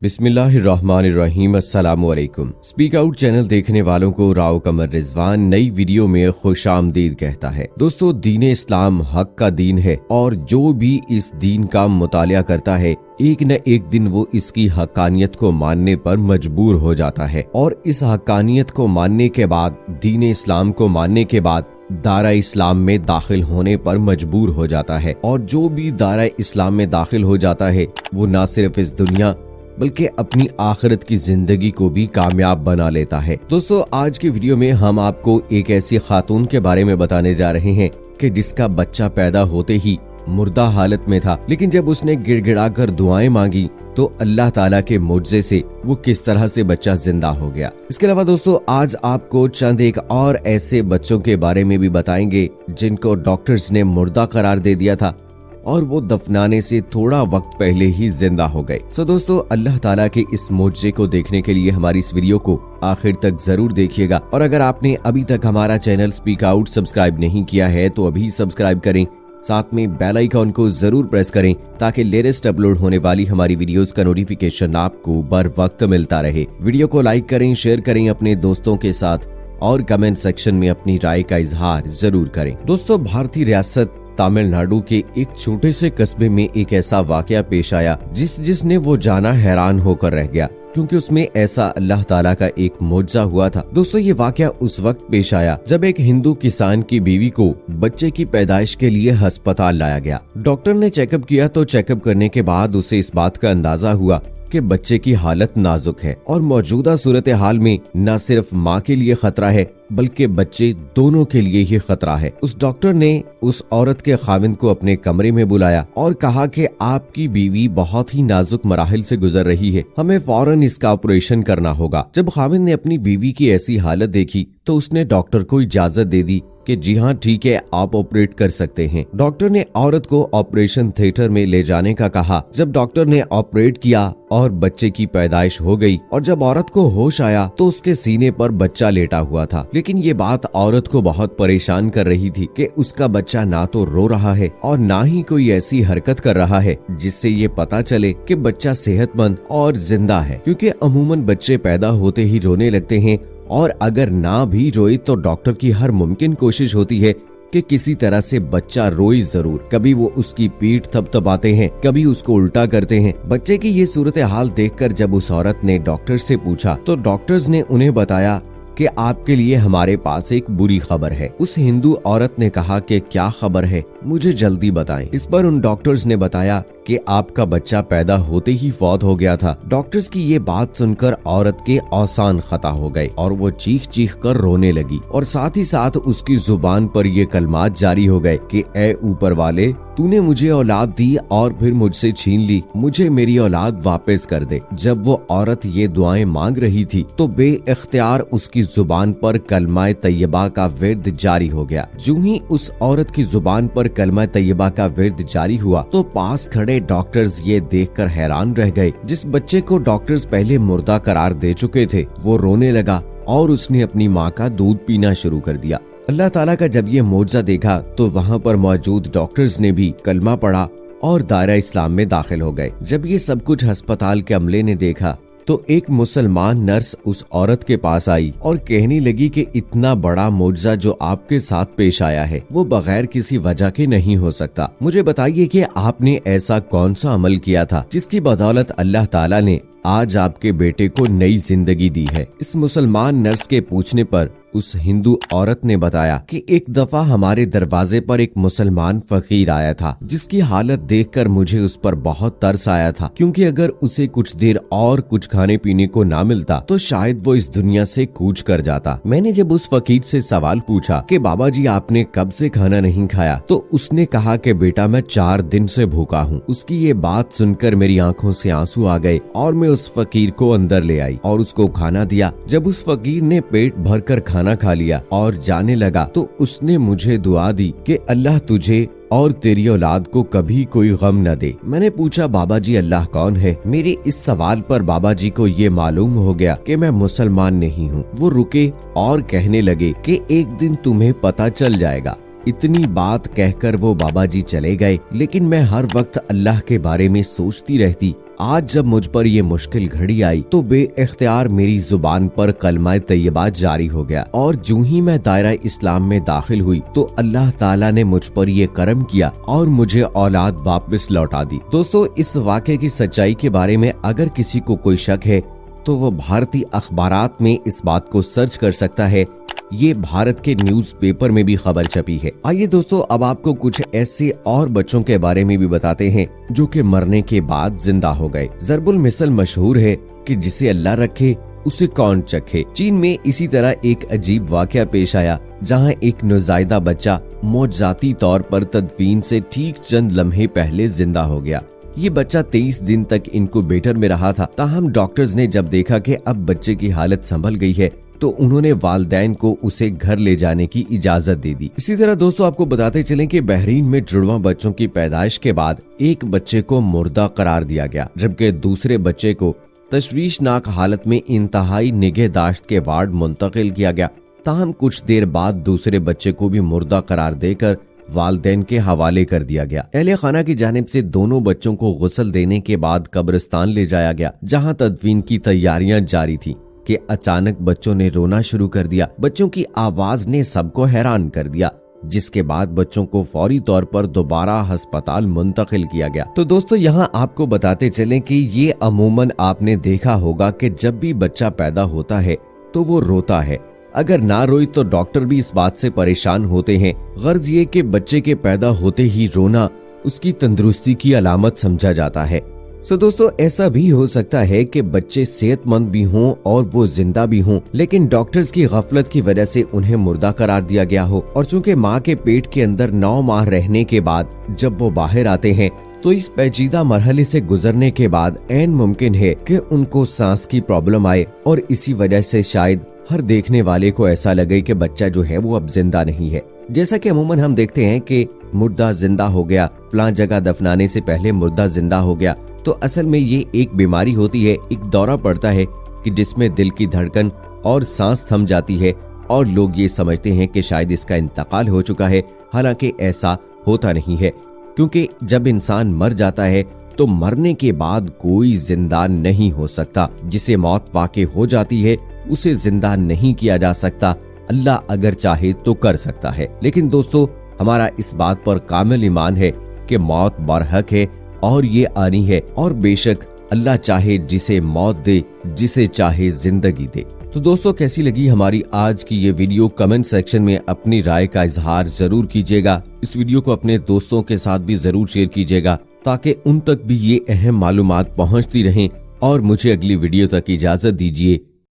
बिस्मिल्लाहिर्रहमानिर्रहीम। अस्सलामुअलैकुम। Speak out channel देखने वालों को राव कमर रिजवान नई वीडियो में खुश आमदीद कहता है। दोस्तों, दीन इस्लाम हक का दीन है और जो भी इस दीन का मुतालिया करता है एक न एक दिन वो इसकी हक्कानियत को मानने पर मजबूर हो जाता है और इस हक्कानियत को मानने के बाद, दीन इस्लाम को मानने के बाद दारा इस्लाम में दाखिल होने पर मजबूर हो जाता है। और जो भी दारा इस्लाम में दाखिल हो जाता है वो न सिर्फ इस दुनिया बल्कि अपनी आखिरत की जिंदगी को भी कामयाब बना लेता है। दोस्तों, आज की वीडियो में हम आपको एक ऐसी खातून के बारे में बताने जा रहे हैं कि जिसका बच्चा पैदा होते ही मुर्दा हालत में था, लेकिन जब उसने गिड़गिड़ाकर दुआएं मांगी तो अल्लाह ताला के मुआवजे से वो किस तरह से बच्चा जिंदा हो गया। इसके अलावा दोस्तों, आज आपको चंद एक और ऐसे बच्चों के बारे में भी बताएंगे जिनको डॉक्टर्स ने मुर्दा करार दे दिया था और वो दफनाने से थोड़ा वक्त पहले ही जिंदा हो गए। सो दोस्तों, अल्लाह ताला के इस मुआवजे को देखने के लिए हमारी इस वीडियो को आखिर तक जरूर देखिएगा। और अगर आपने अभी तक हमारा चैनल स्पीक आउट सब्सक्राइब नहीं किया है तो अभी सब्सक्राइब करें, साथ में बेल आइकॉन को जरूर प्रेस करें ताकि लेटेस्ट अपलोड होने वाली हमारी वीडियोस का नोटिफिकेशन आपको बर वक्त मिलता रहे। वीडियो को लाइक करें, शेयर करें अपने दोस्तों के साथ और कमेंट सेक्शन में अपनी राय का इजहार जरूर करें। दोस्तों, भारतीय रियासत तमिलनाडु के एक छोटे से कस्बे में एक ऐसा वाकया पेश आया जिसने वो जाना हैरान होकर रह गया, क्योंकि उसमें ऐसा अल्लाह ताला का एक मुआजिज़ा हुआ था। दोस्तों, ये वाकया उस वक्त पेश आया जब एक हिंदू किसान की बीवी को बच्चे की पैदाइश के लिए अस्पताल लाया गया। डॉक्टर ने चेकअप किया तो चेकअप करने के बाद उसे इस बात का अंदाजा हुआ कि बच्चे की हालत नाजुक है और मौजूदा सूरत हाल में न सिर्फ माँ के लिए खतरा है बल्कि बच्चे दोनों के लिए ही खतरा है। उस डॉक्टर ने उस औरत के खाविंद को अपने कमरे में बुलाया और कहा कि आपकी बीवी बहुत ही नाजुक मराहिल से गुजर रही है, हमें फौरन इसका ऑपरेशन करना होगा। जब खाविंद ने अपनी बीवी की ऐसी हालत देखी तो उसने डॉक्टर को इजाजत दे दी कि जी हाँ ठीक है, आप ऑपरेट कर सकते हैं। डॉक्टर ने औरत को ऑपरेशन थिएटर में ले जाने का कहा। जब डॉक्टर ने ऑपरेट किया और बच्चे की पैदाइश हो गई और जब औरत को होश आया तो उसके सीने पर बच्चा लेटा हुआ था। लेकिन ये बात औरत को बहुत परेशान कर रही थी कि उसका बच्चा ना तो रो रहा है और ना ही कोई ऐसी हरकत कर रहा है जिससे ये पता चले कि बच्चा सेहतमंद और जिंदा है, क्योंकि अमूमन बच्चे पैदा होते ही रोने लगते हैं और अगर ना भी रोए तो डॉक्टर की हर मुमकिन कोशिश होती है कि किसी तरह से बच्चा रोए जरूर। कभी वो उसकी पीठ थपथपाते हैं, कभी उसको उल्टा करते हैं। बच्चे की ये सूरत हाल देखकर जब उस औरत ने डॉक्टर से पूछा तो डॉक्टर्स ने उन्हें बताया कि आपके लिए हमारे पास एक बुरी खबर है। उस हिंदू औरत ने कहा कि क्या खबर है, मुझे जल्दी बताएं। इस पर उन डॉक्टर्स ने बताया कि आपका बच्चा पैदा होते ही फौत हो गया था। डॉक्टर्स की ये बात सुनकर औरत के औसान खता हो गए और वो चीख चीख कर रोने लगी और साथ ही साथ उसकी जुबान पर ये कलमात जारी हो गए कि ए ऊपर वाले, तूने मुझे औलाद दी और फिर मुझसे छीन ली, मुझे मेरी औलाद वापस कर दे। जब वो औरत ये दुआएं मांग रही थी तो बेइख्तियार उसकी जुबान पर कलमा तैयबा का विर्द जारी हो गया। जो ही उस औरत की जुबान पर कलमा तैयबा का विर्द जारी हुआ तो पास खड़े डॉक्टर्स ये देखकर हैरान रह गए। जिस बच्चे को डॉक्टर्स पहले मुर्दा करार दे चुके थे वो रोने लगा और उसने अपनी माँ का दूध पीना शुरू कर दिया। अल्लाह ताला का जब ये मुआजिज़ा देखा तो वहाँ पर मौजूद डॉक्टर्स ने भी कलमा पढ़ा और दायरा इस्लाम में दाखिल हो गए। जब ये सब कुछ अस्पताल के अमले ने देखा तो एक मुसलमान नर्स उस औरत के पास आई और कहने लगी कि इतना बड़ा मुआजिज़ा जो आपके साथ पेश आया है वो बगैर किसी वजह के नहीं हो सकता। मुझे बताइए कि आपने ऐसा कौन सा अमल किया था जिसकी बदौलत अल्लाह ताला ने आज आपके बेटे को नई जिंदगी दी है। इस मुसलमान नर्स के पूछने पर उस हिंदू औरत ने बताया कि एक दफा हमारे दरवाजे पर एक मुसलमान फकीर आया था जिसकी हालत देखकर मुझे उस पर बहुत तरस आया था, क्योंकि अगर उसे कुछ देर और कुछ खाने पीने को ना मिलता तो शायद वो इस दुनिया से कूच कर जाता। मैंने जब उस फकीर से सवाल पूछा कि बाबा जी आपने कब से खाना नहीं खाया तो उसने कहा कि बेटा मैं 4 दिन से भूखा हूँ। उसकी ये बात सुनकर मेरी आंखों से आंसू आ गए और मैं उस फकीर को अंदर ले आई और उसको खाना दिया। जब उस फकीर ने पेट भर कर खाना खा लिया और जाने लगा तो उसने मुझे दुआ दी कि अल्लाह तुझे और तेरी औलाद को कभी कोई गम न दे। मैंने पूछा बाबा जी अल्लाह कौन है? मेरे इस सवाल पर बाबा जी को ये मालूम हो गया कि मैं मुसलमान नहीं हूँ। वो रुके और कहने लगे कि एक दिन तुम्हें पता चल जाएगा। इतनी बात कहकर वो बाबा जी चले गए, लेकिन मैं हर वक्त अल्लाह के बारे में सोचती रहती। आज जब मुझ पर ये मुश्किल घड़ी आई तो बेइख्तियार मेरी जुबान पर कलमा तैयबा जारी हो गया और जो ही मैं दायरा इस्लाम में दाखिल हुई तो अल्लाह ताला ने मुझ पर ये करम किया और मुझे औलाद वापस लौटा दी। दोस्तों, इस वाक़े की सच्चाई के बारे में अगर किसी को कोई शक है तो वो भारतीय अखबारात में इस बात को सर्च कर सकता है। ये भारत के न्यूज़पेपर में भी खबर छपी है। आइए दोस्तों, अब आपको कुछ ऐसे और बच्चों के बारे में भी बताते हैं जो कि मरने के बाद जिंदा हो गए। ज़रबुल मिसल मशहूर है कि जिसे अल्लाह रखे उसे कौन चखे। चीन में इसी तरह एक अजीब वाकया पेश आया जहां एक नौज़ायदा बच्चा मौजज़ाती तौर पर तदफीन से ठीक चंद लम्हे पहले जिंदा हो गया। ये बच्चा 23 दिन तक इनक्यूबेटर में रहा था। ताहम डॉक्टर्स ने जब देखा कि अब बच्चे की हालत संभल गई है तो उन्होंने वालिदैन को उसे घर ले जाने की इजाजत दे दी। इसी तरह दोस्तों, आपको बताते चलें कि बहरीन में जुड़वा बच्चों की पैदाइश के बाद एक बच्चे को मुर्दा करार दिया गया, जबकि दूसरे बच्चे को तशवीशनाक हालत में इंतहाई निगहदाश्त के वार्ड मुंतकिल किया गया। ताहम कुछ देर बाद दूसरे बच्चे को भी मुर्दा करार देकर वालिदैन के हवाले कर दिया गया। अहले खाना की जानिब से दोनों बच्चों को गुस्ल देने के बाद कब्रिस्तान ले जाया गया, जहां तदफीन की तैयारियां जारी थी कि अचानक बच्चों ने रोना शुरू कर दिया। बच्चों की आवाज ने सबको हैरान कर दिया, जिसके बाद बच्चों को फौरी तौर पर दोबारा अस्पताल मुंतकिल किया गया। तो दोस्तों, यहाँ आपको बताते चलें कि ये अमूमन आपने देखा होगा कि जब भी बच्चा पैदा होता है तो वो रोता है। अगर ना रोई तो डॉक्टर भी इस बात से परेशान होते हैं। गर्ज ये कि बच्चे के पैदा होते ही रोना उसकी तंदुरुस्ती की अलामत समझा जाता है। दोस्तों, ऐसा भी हो सकता है कि बच्चे सेहतमंद भी हों और वो जिंदा भी हों, लेकिन डॉक्टर्स की गफलत की वजह से उन्हें मुर्दा करार दिया गया हो। और चूंकि माँ के पेट के अंदर 9 माह रहने के बाद जब वो बाहर आते हैं तो इस पेचीदा मरहले से गुजरने के बाद ऐन मुमकिन है कि उनको सांस की प्रॉब्लम आए और इसी वजह से शायद हर देखने वाले को ऐसा लगे कि बच्चा जो है वो अब जिंदा नहीं है। जैसा कि अमूमन हम देखते हैं कि मुर्दा जिंदा हो गया, फलां जगह दफनाने से पहले मुर्दा जिंदा हो गया, तो असल में ये एक बीमारी होती है, एक दौरा पड़ता है कि जिसमें दिल की धड़कन और सांस थम जाती है और लोग ये समझते हैं कि शायद इसका इंतकाल हो चुका है। हालांकि ऐसा होता नहीं है, क्योंकि जब इंसान मर जाता है तो मरने के बाद कोई जिंदा नहीं हो सकता। जिसे मौत वाक़ई हो जाती है उसे जिंदा नहीं किया जा सकता। अल्लाह अगर चाहे तो कर सकता है, लेकिन दोस्तों, हमारा इस बात पर कामिल ईमान है कि मौत बरहक है और ये आनी है, और बेशक अल्लाह चाहे जिसे मौत दे, जिसे चाहे जिंदगी दे। तो दोस्तों, कैसी लगी हमारी आज की ये वीडियो? कमेंट सेक्शन में अपनी राय का इजहार जरूर कीजिएगा। इस वीडियो को अपने दोस्तों के साथ भी जरूर शेयर कीजिएगा ताकि उन तक भी ये अहम मालूमात पहुंचती रहें। और मुझे अगली वीडियो तक इजाजत दीजिए।